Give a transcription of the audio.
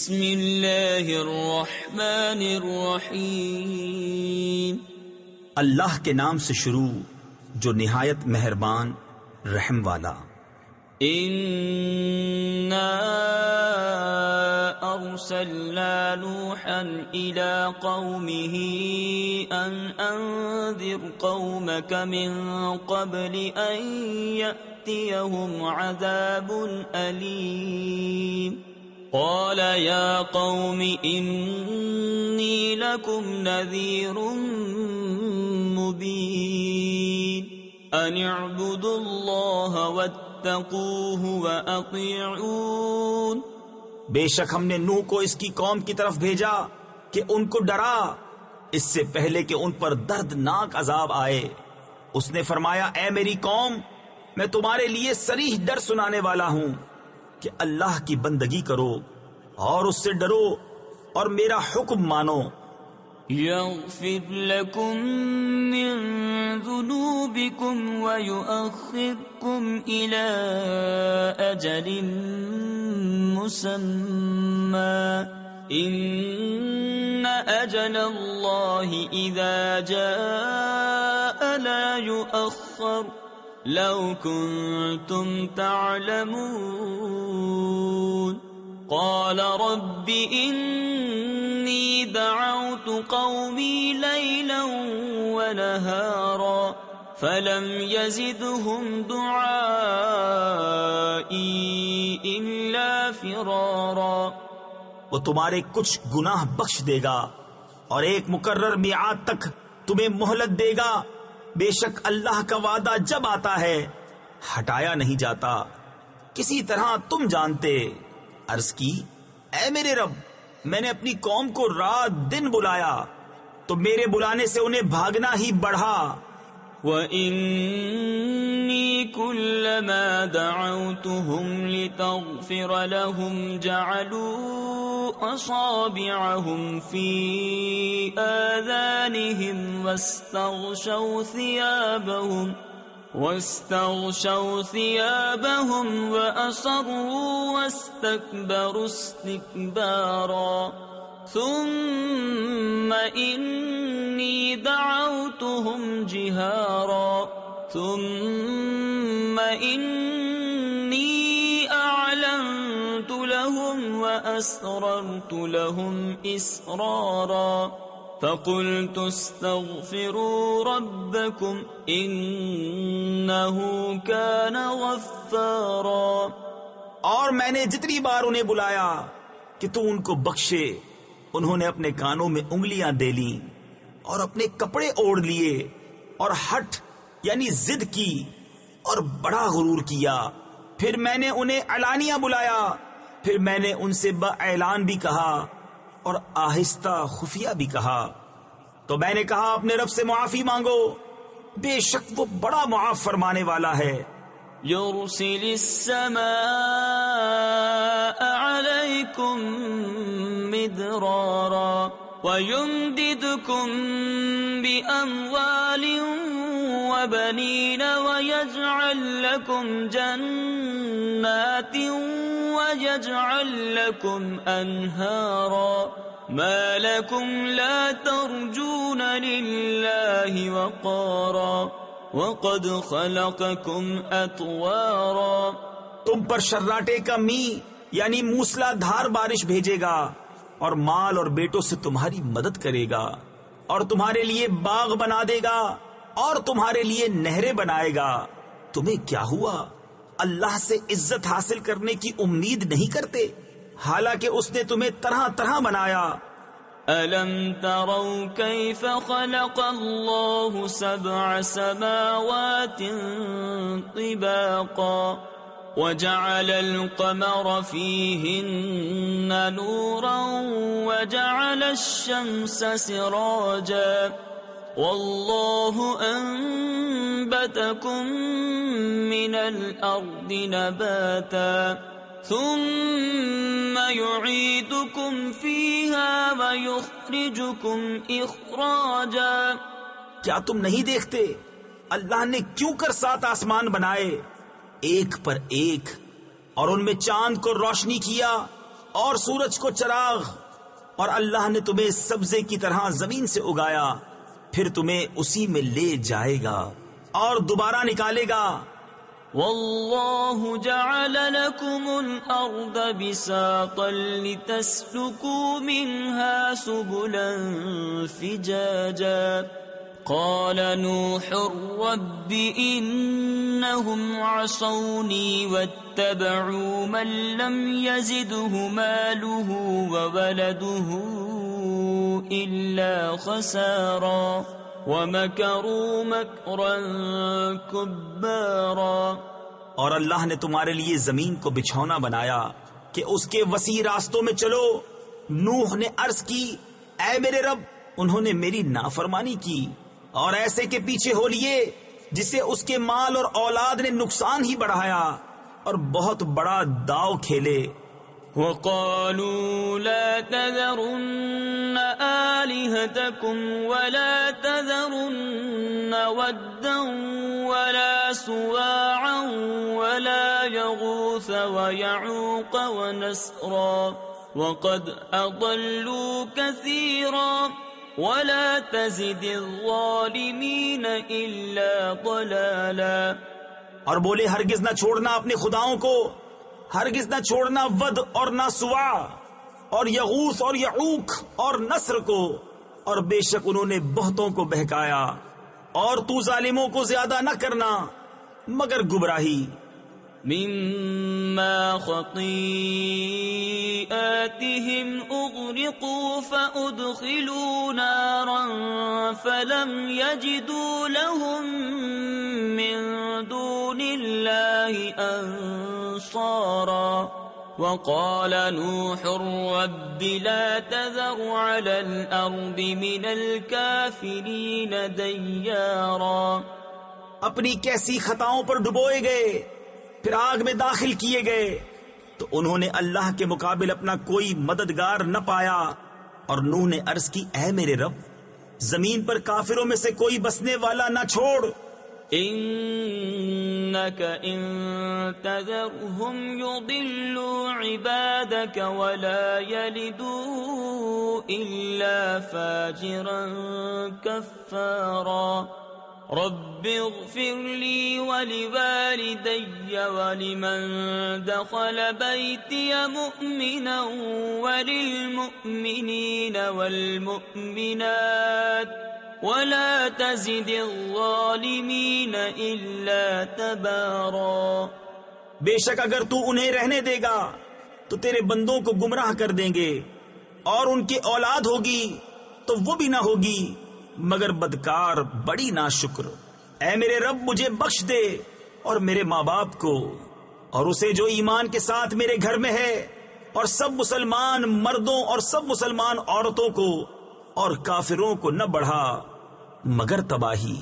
بسم اللہ الرحمن الرحیم. اللہ کے نام سے شروع جو نہایت مہربان رحم والا. انا ارسلنا نوحا الى قومه ان انذر قومك من قبل ان يأتيهم عذاب أليم. قال يا قوم إني لكم نذير مبين أن اعبدوا الله واتقوه وأطيعون. بے شک ہم نے نوح کو اس کی قوم کی طرف بھیجا کہ ان کو ڈرا اس سے پہلے کہ ان پر دردناک عذاب آئے. اس نے فرمایا اے میری قوم میں تمہارے لیے صریح ڈر سنانے والا ہوں کہ اللہ کی بندگی کرو اور اس سے ڈرو اور میرا حکم مانو. يغفر لكم من ذنوبكم ويؤخركم إلى أجل مسمى إن أجل الله إذا جاء لا يؤخر لو كنتم تعلمون. قال رب إني دعوت قومي ليلا ونهارا فلم يزدهم دعائي إلا فرارا. وہ تمہارے کچھ گناہ بخش دے گا اور ایک مقرر میعاد تک تمہیں مہلت دے گا. بے شک اللہ کا وعدہ جب آتا ہے ہٹایا نہیں جاتا. کسی طرح تم جانتے. عرض کی اے میرے رب میں نے اپنی قوم کو رات دن بلایا تو میرے بلانے سے انہیں بھاگنا ہی بڑھا. وَإِنِّي كُلَّمَا دَعَوْتُهُمْ لِتَغْفِرَ لَهُمْ جَعَلُوا أَصَابِعَهُمْ فِي آذَانِهِمْ واستغشوا ثيابهم وأصروا واستكبروا استكبارا. ثم إني دعوتهم جهارا ثم إني أعلنت لهم وأسررت لهم إسرارا. فقلت استغفروا ربكم انه كان غفارا. اور میں نے جتنی بار انہیں بلایا کہ تو ان کو بخشے انہوں نے اپنے کانوں میں انگلیاں دے لیں اور اپنے کپڑے اوڑھ لیے اور ہٹ یعنی ضد کی اور بڑا غرور کیا. پھر میں نے انہیں علانیہ بلایا پھر میں نے ان سے باعلان بھی کہا اور آہستہ خفیہ بھی کہا. تو میں نے کہا اپنے رب سے معافی مانگو بے شک وہ بڑا معاف فرمانے والا ہے. يرسل السماء عليكم مدرارا ويمددكم بأموال وبنين ويجعل لكم جنات ويجعل لكم أنهارا. ما لكم لا ترجون لله وقارا وقد خلقكم أطوارا. تم پر شراٹے کا می یعنی موسلا دھار بارش بھیجے گا اور مال اور بیٹوں سے تمہاری مدد کرے گا اور تمہارے لیے باغ بنا دے گا اور تمہارے لیے نہریں بنائے گا. تمہیں کیا ہوا اللہ سے عزت حاصل کرنے کی امید نہیں کرتے حالانکہ اس نے تمہیں طرح طرح بنایا. أَلَمْ تَرَوْا كَيْفَ خَلَقَ اللَّهُ سَبْعَ سَمَاوَاتٍ طِبَاقًا وَجَعَلَ الْقَمَرَ فِيهِنَّ نُورًا وَجَعَلَ الشَّمْسَ سِرَاجًا وَاللَّهُ أَنبَتَكُم مِّنَ الْأَرْضِ نَبَاتًا ثم يعيدكم فيها ويخرجكم اخراجا. کیا تم نہیں دیکھتے اللہ نے کیوں کر 7 آسمان بنائے ایک پر ایک اور ان میں چاند کو روشنی کیا اور سورج کو چراغ، اور اللہ نے تمہیں سبزے کی طرح زمین سے اگایا، پھر تمہیں اسی میں لے جائے گا اور دوبارہ نکالے گا۔ واللہ جعل لكم الارض بساطا لتسلكوا منها سبلا فجاجا قال نوح رب انهم عصوني واتبعوا من لم يزده ماله وولده الا خسارا وَمَكَرُوا مَكْرًا كُبَّارًا۔ اور اللہ نے تمہارے لیے زمین کو بچھونا بنایا کہ اس کے وسیع راستوں میں چلو۔ نوح نے عرض کی، اے میرے رب، انہوں نے میری نافرمانی کی اور ایسے کے پیچھے ہو لیے جس سے اس کے مال اور اولاد نے نقصان ہی بڑھایا اور بہت بڑا داؤ کھیلے۔ وَقَالُوا لَا تَذَرُنَّ آلِهَتَكُمْ وَلَا تَذَرُنَّ وَدًّا وَلَا سُوَاعًا وَلَا يَغُوثَ وَيَعُوقَ وَنَسْرًا وَقَدْ أَضَلُّوا كَثِيرًا وَلَا تَزِدِ الظَّالِمِينَ إِلَّا ضَلَالًا۔ اور بولے ہرگز نہ چھوڑنا اپنے خداؤں کو، ہرگز نہ چھوڑنا ود اور نہ سوا اور یغوث اور یعوق اور نصر کو، اور بے شک انہوں نے بہتوں کو بہکایا، اور تو ظالموں کو زیادہ نہ کرنا مگر گمراہی۔ مما خطيئاتهم اغرقوا فادخلوا نارا فلم يجدوا لهم من دون الله انصارا وقال نوح رب لا تذر على الارض من الكافرين ديارا۔ اپنی کیسی خطاؤں پر ڈبوئے گئے، پھر آگ میں داخل کیے گئے، تو انہوں نے اللہ کے مقابل اپنا کوئی مددگار نہ پایا۔ اور نوح نے عرض کی، اے میرے رب، زمین پر کافروں میں سے کوئی بسنے والا نہ چھوڑ۔ انك ان تذرهم يضلوا عبادك ولا يلدوا الا فاجرا كفارا رب اغفر لي ولوالدي ولمن دخل بيتي مؤمنا وللمؤمنين والمؤمنات ولا تزد الظالمين الا تبارا۔ بے شک اگر تو انہیں رہنے دے گا تو تیرے بندوں کو گمراہ کر دیں گے، اور ان کی اولاد ہوگی تو وہ بھی نہ ہوگی مگر بدکار بڑی ناشکر۔ اے میرے رب، مجھے بخش دے اور میرے ماں باپ کو اور اسے جو ایمان کے ساتھ میرے گھر میں ہے، اور سب مسلمان مردوں اور سب مسلمان عورتوں کو، اور کافروں کو نہ بڑھا مگر تباہی۔